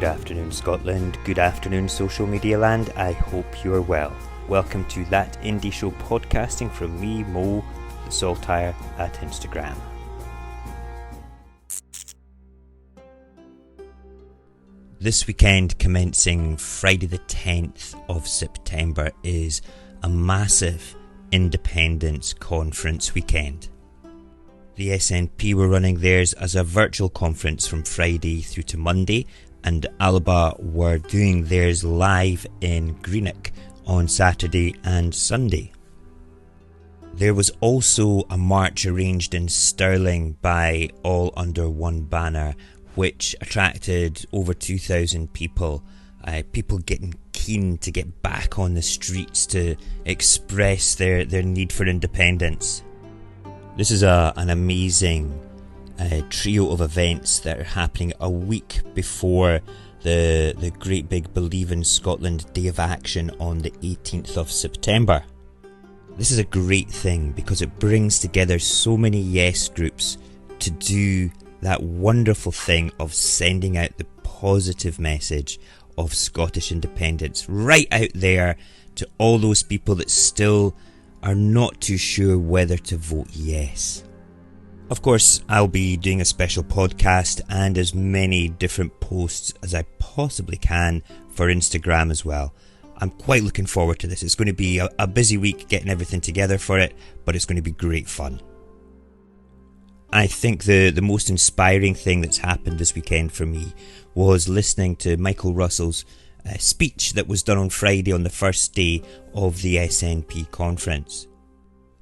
Good afternoon, Scotland. Good afternoon, social media land. I hope you are well. Welcome to That Indie Show podcasting from me, Mo, the.saltire at Instagram. This weekend, commencing Friday the 10th of September, is a massive independence conference weekend. The SNP were running theirs as a virtual conference from Friday through to Monday, and Alba were doing theirs live in Greenock on Saturday and Sunday. There was also a march arranged in Stirling by All Under One banner, which attracted over 2,000 people. People getting keen to get back on the streets to express their need for independence. This is an amazing trio of events that are happening a week before the Great Big Believe in Scotland Day of Action on the 18th of September. This is a great thing because it brings together so many yes groups to do that wonderful thing of sending out the positive message of Scottish independence right out there to all those people that still are not too sure whether to vote yes. Of course, I'll be doing a special podcast and as many different posts as I possibly can for Instagram as well. I'm quite looking forward to this. It's going to be a busy week getting everything together for it, but it's going to be great fun. I think the most inspiring thing that's happened this weekend for me was listening to Michael Russell's speech that was done on Friday on the first day of the SNP conference.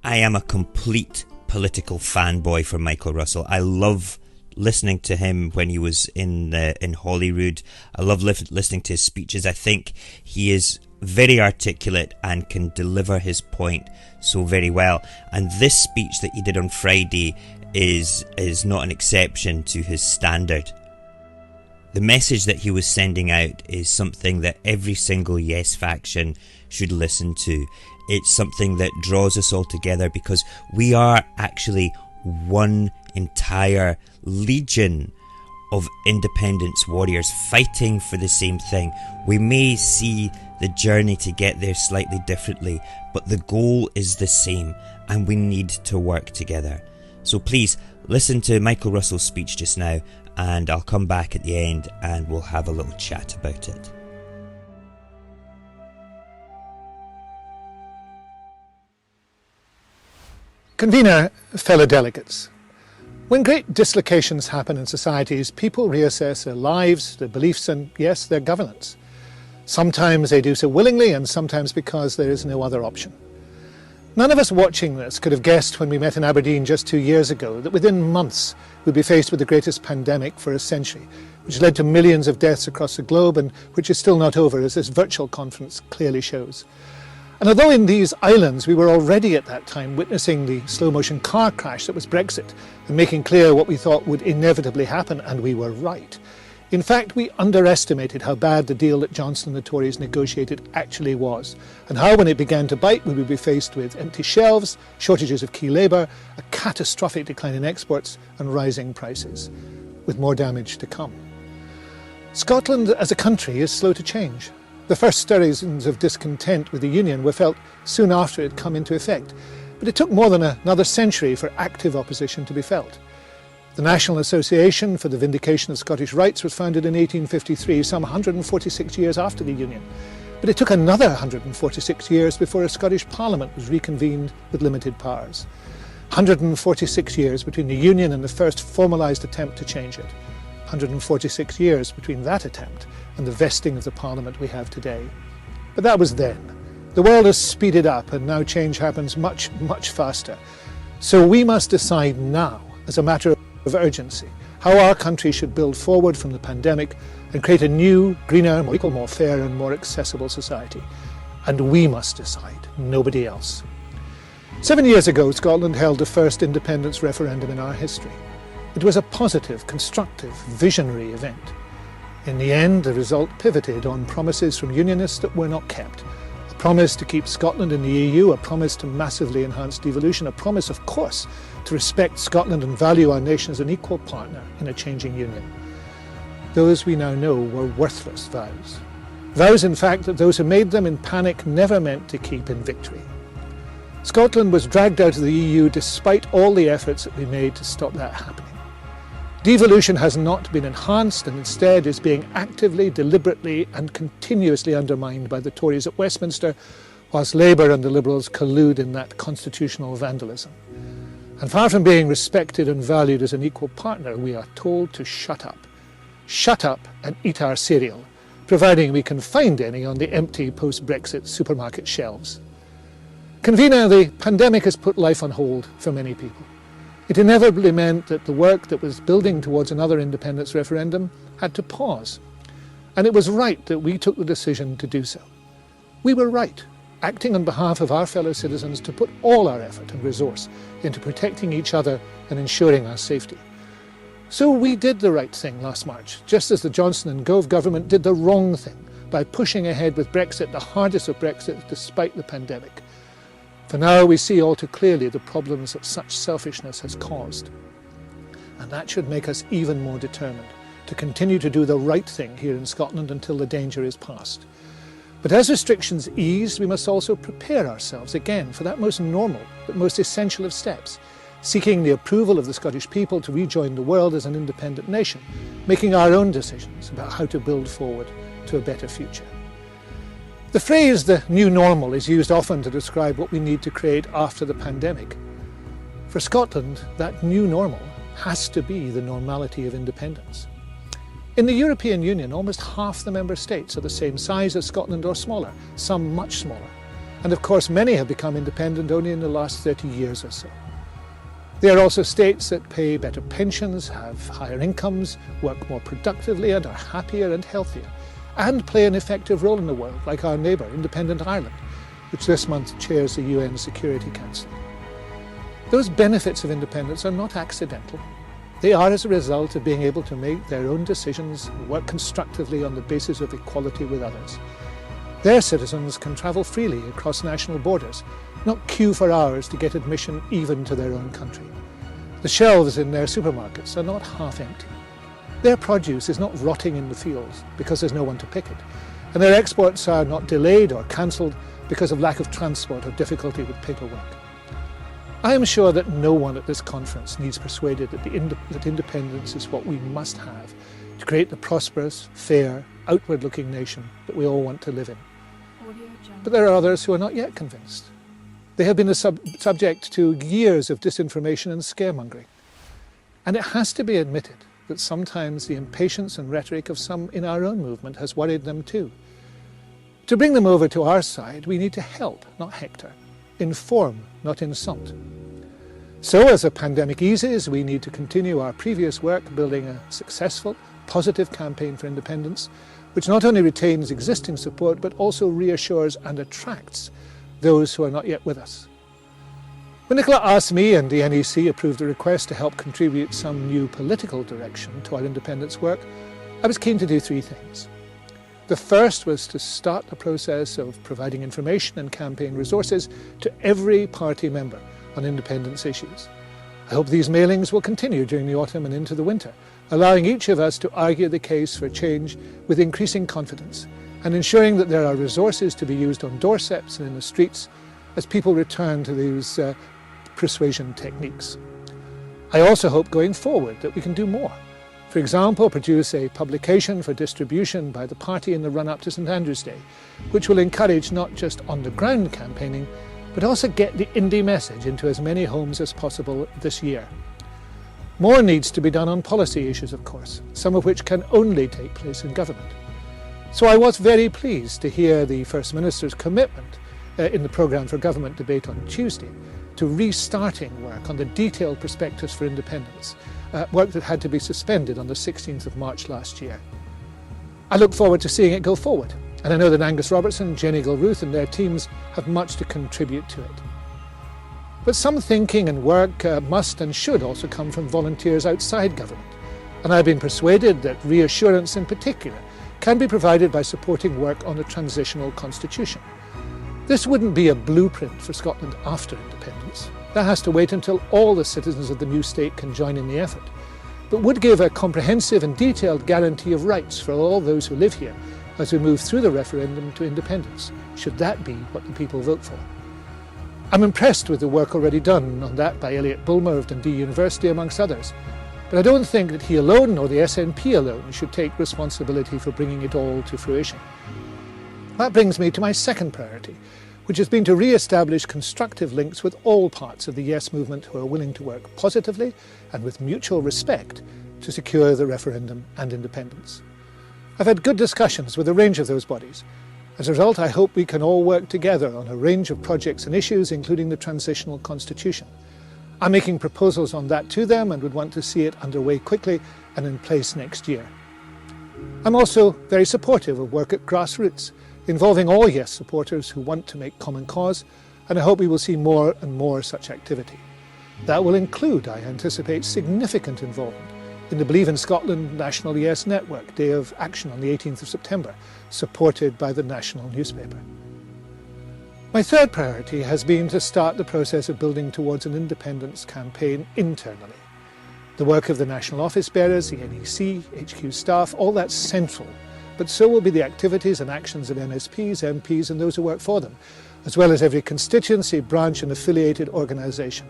I am a complete political fanboy for Michael Russell. I love listening to him when he was in Holyrood. I love listening to his speeches. I think he is very articulate and can deliver his point so very well. And this speech that he did on Friday is not an exception to his standard. The message that he was sending out is something that every single Yes faction should listen to. It's something that draws us all together because we are actually one entire legion of independence warriors fighting for the same thing. We may see the journey to get there slightly differently, but the goal is the same and we need to work together. So please listen to Michael Russell's speech just now, and I'll come back at the end and we'll have a little chat about it. Convener, fellow delegates, when great dislocations happen in societies, people reassess their lives, their beliefs and, yes, their governance. Sometimes they do so willingly and sometimes because there is no other option. None of us watching this could have guessed when we met in Aberdeen just 2 years ago that within months we'd be faced with the greatest pandemic for a century, which led to millions of deaths across the globe and which is still not over, as this virtual conference clearly shows. And although in these islands we were already at that time witnessing the slow-motion car crash that was Brexit and making clear what we thought would inevitably happen, and we were right, in fact, we underestimated how bad the deal that Johnson and the Tories negotiated actually was, and how when it began to bite we would be faced with empty shelves, shortages of key labour, a catastrophic decline in exports and rising prices, with more damage to come. Scotland as a country is slow to change. The first stirrings of discontent with the Union were felt soon after it had come into effect, but it took more than another century for active opposition to be felt. The National Association for the Vindication of Scottish Rights was founded in 1853, some 146 years after the Union. But it took another 146 years before a Scottish Parliament was reconvened with limited powers. 146 years between the Union and the first formalised attempt to change it. 146 years between that attempt and the vesting of the Parliament we have today. But that was then. The world has speeded up and now change happens much, much faster. So we must decide now, as a matter of urgency, how our country should build forward from the pandemic and create a new, greener, more equal, more fair and more accessible society. And we must decide, nobody else. 7 years ago, Scotland held the first independence referendum in our history. It was a positive, constructive, visionary event. In the end, the result pivoted on promises from unionists that were not kept. A promise to keep Scotland in the EU, a promise to massively enhance devolution, a promise, of course, to respect Scotland and value our nation as an equal partner in a changing union. those we now know were worthless vows. Vows, in fact, that those who made them in panic never meant to keep in victory. Scotland was dragged out of the EU despite all the efforts that we made to stop that happening. Devolution has not been enhanced and instead is being actively, deliberately and continuously undermined by the Tories at Westminster, whilst Labour and the Liberals collude in that constitutional vandalism. And far from being respected and valued as an equal partner, we are told to shut up. Shut up and eat our cereal, providing we can find any on the empty post-Brexit supermarket shelves. Convener, the pandemic has put life on hold for many people. It inevitably meant that the work that was building towards another independence referendum had to pause. And it was right that we took the decision to do so. We were right, acting on behalf of our fellow citizens, to put all our effort and resource into protecting each other and ensuring our safety. So we did the right thing last March, just as the Johnson and Gove government did the wrong thing by pushing ahead with Brexit, the hardest of Brexit, despite the pandemic. For now, we see all too clearly the problems that such selfishness has caused. And that should make us even more determined to continue to do the right thing here in Scotland until the danger is past. But as restrictions ease, we must also prepare ourselves again for that most normal, but most essential of steps, seeking the approval of the Scottish people to rejoin the world as an independent nation, making our own decisions about how to build forward to a better future. The phrase "the new normal" is used often to describe what we need to create after the pandemic. For Scotland, that new normal has to be the normality of independence. In the European Union, almost half the member states are the same size as Scotland or smaller, some much smaller. And of course, many have become independent only in the last 30 years or so. They are also states that pay better pensions, have higher incomes, work more productively and are happier and healthier, and play an effective role in the world, like our neighbour, independent Ireland, which this month chairs the UN Security Council. Those benefits of independence are not accidental. They are as a result of being able to make their own decisions and work constructively on the basis of equality with others. Their citizens can travel freely across national borders, not queue for hours to get admission even to their own country. The shelves in their supermarkets are not half empty. Their produce is not rotting in the fields because there's no one to pick it, and their exports are not delayed or cancelled because of lack of transport or difficulty with paperwork. I am sure that no one at this conference needs persuaded that independence is what we must have to create the prosperous, fair, outward-looking nation that we all want to live in. But there are others who are not yet convinced. They have been subject to years of disinformation and scaremongering. And it has to be admitted that sometimes the impatience and rhetoric of some in our own movement has worried them too. To bring them over to our side, we need to help, not hector, inform, not insult. So as the pandemic eases, we need to continue our previous work building a successful, positive campaign for independence, which not only retains existing support, but also reassures and attracts those who are not yet with us. When Nicola asked me and the NEC approved the request to help contribute some new political direction to our independence work, I was keen to do three things. The first was to start the process of providing information and campaign resources to every party member on independence issues. I hope these mailings will continue during the autumn and into the winter, allowing each of us to argue the case for change with increasing confidence and ensuring that there are resources to be used on doorsteps and in the streets as people return to these persuasion techniques. I also hope going forward that we can do more. For example, produce a publication for distribution by the party in the run-up to St Andrew's Day, which will encourage not just on-the-ground campaigning, but also get the indie message into as many homes as possible this year. More needs to be done on policy issues, of course, some of which can only take place in government. So I was very pleased to hear the First Minister's commitment in the programme for government debate on Tuesday to restarting work on the detailed prospectus for independence, work that had to be suspended on the 16th of March last year. I look forward to seeing it go forward, and I know that Angus Robertson, Jenny Gilruth and their teams have much to contribute to it. But some thinking and work must and should also come from volunteers outside government, and I've been persuaded that reassurance in particular can be provided by supporting work on a transitional constitution. This wouldn't be a blueprint for Scotland after independence. That has to wait until all the citizens of the new state can join in the effort. but would give a comprehensive and detailed guarantee of rights for all those who live here as we move through the referendum to independence, should that be what the people vote for. I'm impressed with the work already done on that by Elliot Bulmer of Dundee University, amongst others, but I don't think that he alone or the SNP alone should take responsibility for bringing it all to fruition. That brings me to my second priority, which has been to re-establish constructive links with all parts of the Yes movement who are willing to work positively and with mutual respect to secure the referendum and independence. I've had good discussions with a range of those bodies. As a result, I hope we can all work together on a range of projects and issues, including the transitional constitution. I'm making proposals on that to them and would want to see it underway quickly and in place next year. I'm also very supportive of work at grassroots, involving all Yes supporters who want to make common cause, and I hope we will see more and more such activity. That will include, I anticipate, significant involvement in the Believe in Scotland National Yes Network Day of Action on the 18th of September, supported by the national newspaper. My third priority has been to start the process of building towards an independence campaign internally. The work of the national office bearers, the NEC, HQ staff, all that's central, but so will be the activities and actions of MSPs, MPs and those who work for them, as well as every constituency, branch and affiliated organisation,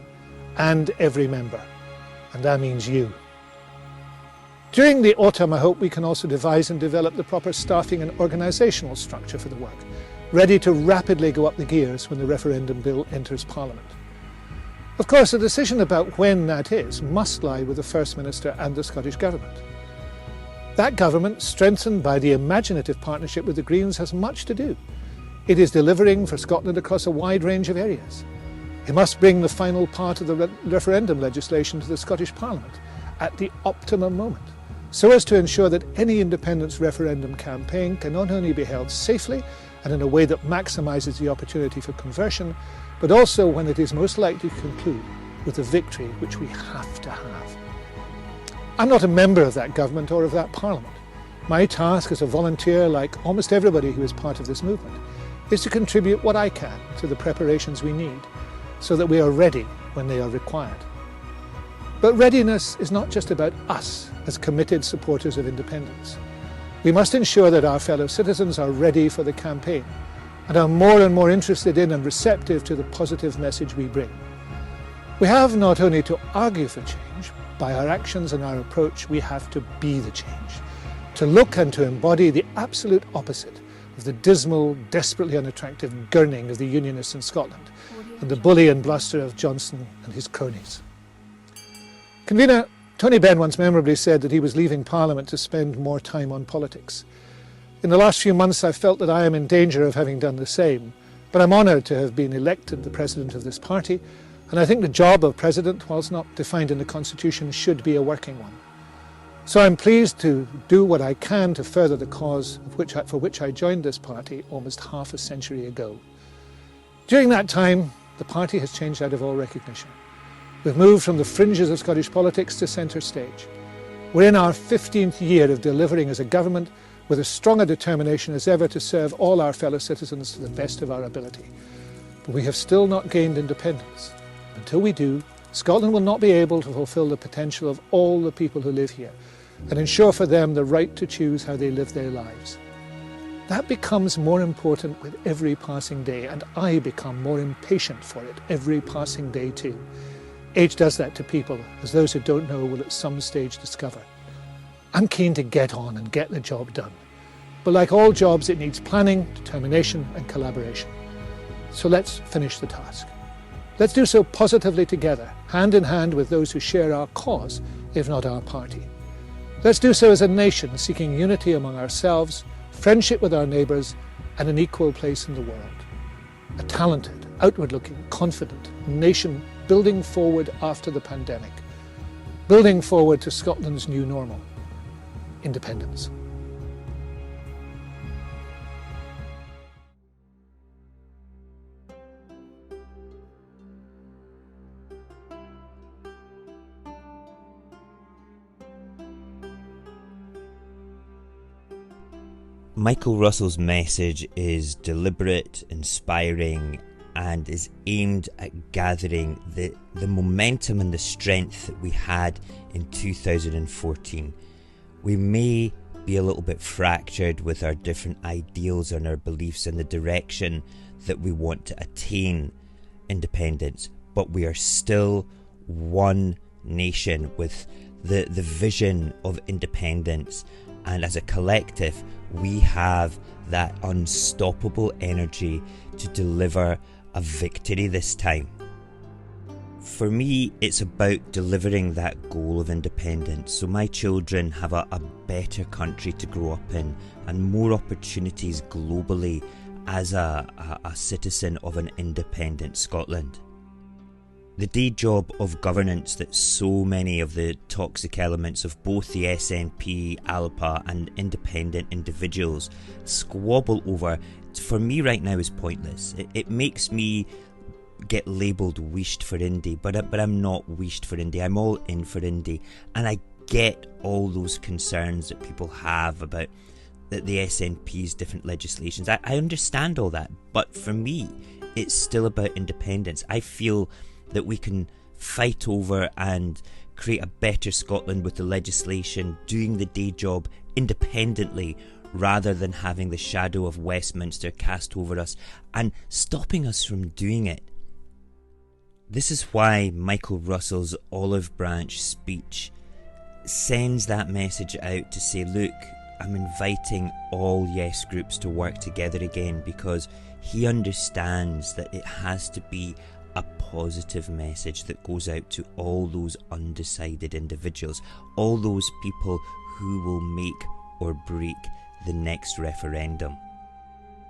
and every member. And that means you. During the autumn, I hope we can also devise and develop the proper staffing and organisational structure for the work, ready to rapidly go up the gears when the referendum bill enters Parliament. Of course, the decision about when that is must lie with the First Minister and the Scottish Government. That government, strengthened by the imaginative partnership with the Greens, has much to do. It is delivering for Scotland across a wide range of areas. It must bring the final part of the referendum legislation to the Scottish Parliament at the optimum moment, so as to ensure that any independence referendum campaign can not only be held safely and in a way that maximises the opportunity for conversion, but also when it is most likely to conclude with a victory which we have to have. I'm not a member of that government or of that Parliament. My task as a volunteer, like almost everybody who is part of this movement, is to contribute what I can to the preparations we need so that we are ready when they are required. But readiness is not just about us as committed supporters of independence. We must ensure that our fellow citizens are ready for the campaign and are more and more interested in and receptive to the positive message we bring. We have not only to argue for change, by our actions and our approach, we have to be the change, to look and to embody the absolute opposite of the dismal, desperately unattractive gurning of the Unionists in Scotland and the bully and bluster of Johnson and his cronies. Convener Tony Benn once memorably said that he was leaving Parliament to spend more time on politics. In the last few months I've felt that I am in danger of having done the same, but I'm honoured to have been elected the President of this party, and I think the job of President, whilst not defined in the Constitution, should be a working one. So I'm pleased to do what I can to further the cause for which I joined this party almost half a century ago. During that time, the party has changed out of all recognition. We've moved from the fringes of Scottish politics to centre stage. We're in our 15th year of delivering as a government with as strong a determination as ever to serve all our fellow citizens to the best of our ability. But we have still not gained independence. Until we do, Scotland will not be able to fulfil the potential of all the people who live here and ensure for them the right to choose how they live their lives. That becomes more important with every passing day, and I become more impatient for it every passing day too. Age does that to people, as those who don't know will at some stage discover. I'm keen to get on and get the job done. But like all jobs, it needs planning, determination and collaboration. So let's finish the task. Let's do so positively together, hand in hand with those who share our cause, if not our party. Let's do so as a nation seeking unity among ourselves, friendship with our neighbours and an equal place in the world. A talented, outward-looking, confident nation building forward after the pandemic, building forward to Scotland's new normal, independence. Michael Russell's message is deliberate, inspiring and is aimed at gathering the momentum and the strength that we had in 2014. We may be a little bit fractured with our different ideals and our beliefs in the direction that we want to attain independence, but we are still one nation with the vision of independence, and as a collective we have that unstoppable energy to deliver a victory this time. For me, it's about delivering that goal of independence so my children have a better country to grow up in and more opportunities globally as a citizen of an independent Scotland. The day job of governance that so many of the toxic elements of both the SNP, ALPA and independent individuals squabble over, for me right now, is pointless. It makes me get labelled wished for Indie, but I'm not wished for Indie. I'm all in for Indie, and I get all those concerns that people have about the SNP's different legislations. I understand all that, but for me it's still about independence. I feel that we can fight over and create a better Scotland with the legislation, doing the day job independently rather than having the shadow of Westminster cast over us and stopping us from doing it. This is why Michael Russell's olive branch speech sends that message out to say, look, I'm inviting all yes groups to work together again, because he understands that it has to be a positive message that goes out to all those undecided individuals, all those people who will make or break the next referendum.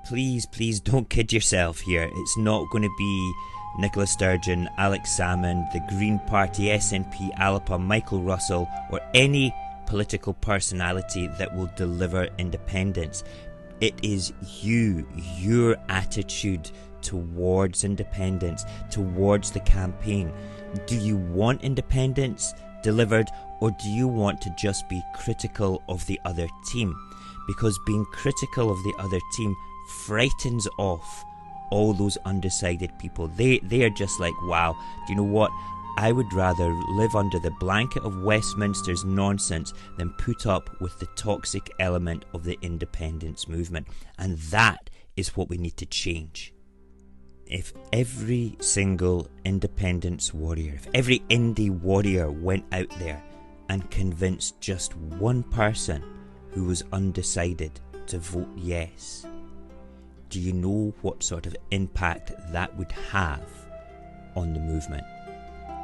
Please don't kid yourself here. It's not going to be Nicola Sturgeon, Alex Salmond, the Green Party, SNP, ALPA, Michael Russell, or any political personality that will deliver independence. It is your attitude towards independence, towards the campaign. Do you want independence delivered, or do you want to just be critical of the other team? Because being critical of the other team frightens off all those undecided people. They are just like, wow, do you know what? I would rather live under the blanket of Westminster's nonsense than put up with the toxic element of the independence movement. And that is what we need to change. If every single independence warrior, if every indie warrior went out there and convinced just one person who was undecided to vote yes, do you know what sort of impact that would have on the movement?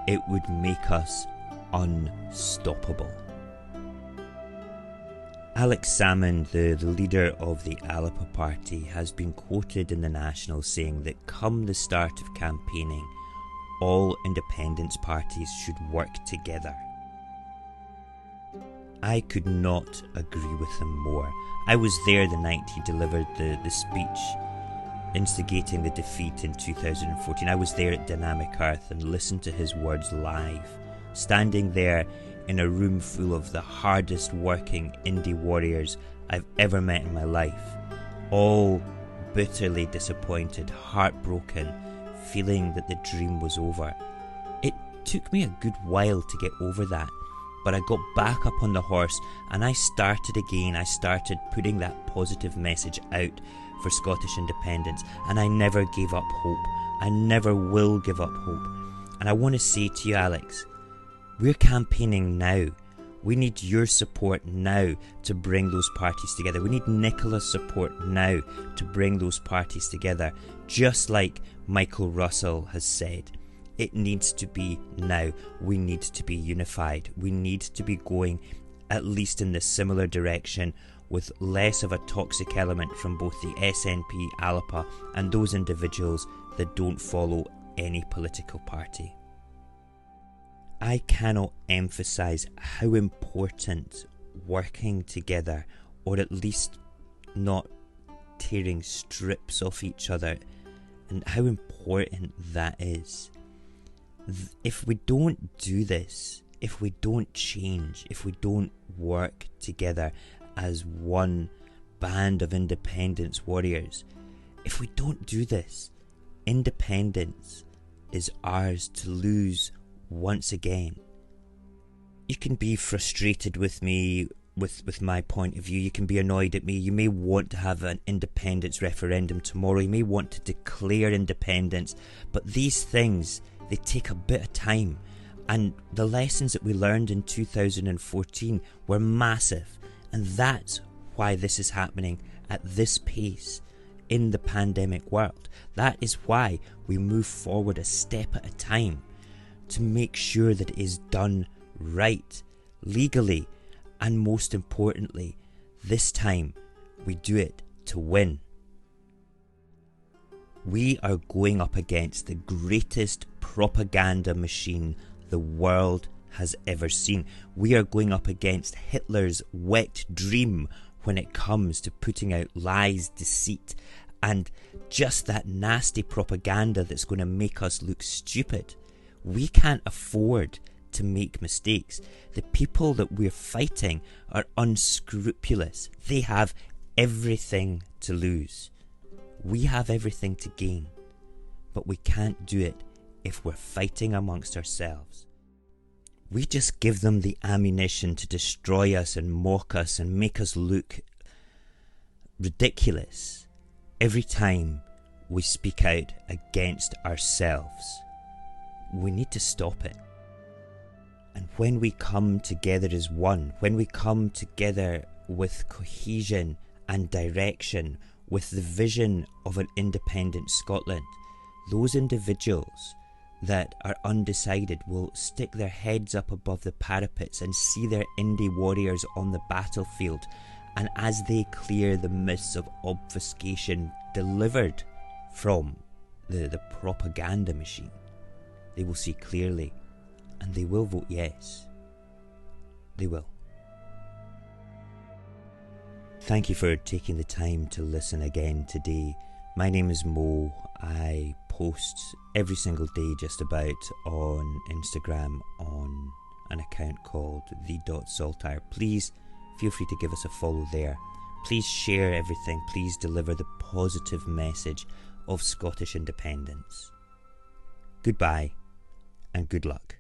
It would make us unstoppable. Alex Salmond, the leader of the ALPA party, has been quoted in the National saying that come the start of campaigning, all independence parties should work together. I could not agree with him more. I was there the night he delivered the speech instigating the defeat in 2014. I was there at Dynamic Earth and listened to his words live, standing there in a room full of the hardest working indie warriors I've ever met in my life, all bitterly disappointed, heartbroken, feeling that the dream was over. It took me a good while to get over that, but I got back up on the horse and I started again. I started putting that positive message out for Scottish independence, and I never gave up hope. I never will give up hope. And I want to say to you, Alex, we're campaigning now. We need your support now to bring those parties together. We need Nicola's support now to bring those parties together. Just like Michael Russell has said, it needs to be now. We need to be unified. We need to be going at least in the similar direction, with less of a toxic element from both the SNP, ALPA and those individuals that don't follow any political party. I cannot emphasise how important working together, or at least not tearing strips off each other, and how important that is. If we don't do this, if we don't change, if we don't work together as one band of independence warriors, if we don't do this, Independence is ours to lose once again. You can be frustrated with me, with my point of view. You can be annoyed at me. You may want to have an independence referendum tomorrow. You may want to declare independence. But these things, they take a bit of time. And the lessons that we learned in 2014 were massive. And that's why this is happening at this pace in the pandemic world. That is why we move forward a step at a time to make sure that it is done right, legally, and most importantly, this time we do it to win. We are going up against the greatest propaganda machine the world has ever seen. We are going up against Hitler's wet dream when it comes to putting out lies, deceit, and just that nasty propaganda that's going to make us look stupid. We can't afford to make mistakes. The people that we're fighting are unscrupulous. They have everything to lose. We have everything to gain. But we can't do it if we're fighting amongst ourselves. We just give them the ammunition to destroy us and mock us and make us look ridiculous every time we speak out against ourselves. We need to stop it. And when we come together as one, when we come together with cohesion and direction, with the vision of an independent Scotland, those individuals that are undecided will stick their heads up above the parapets and see their indie warriors on the battlefield, and as they clear the mists of obfuscation delivered from the propaganda machine, they will see clearly and they will vote yes. They will. Thank you for taking the time to listen again today. My name is Mo. I post every single day just about on Instagram on an account called the.saltire. Please feel free to give us a follow there. Please share everything. Please deliver the positive message of Scottish independence. Goodbye and good luck.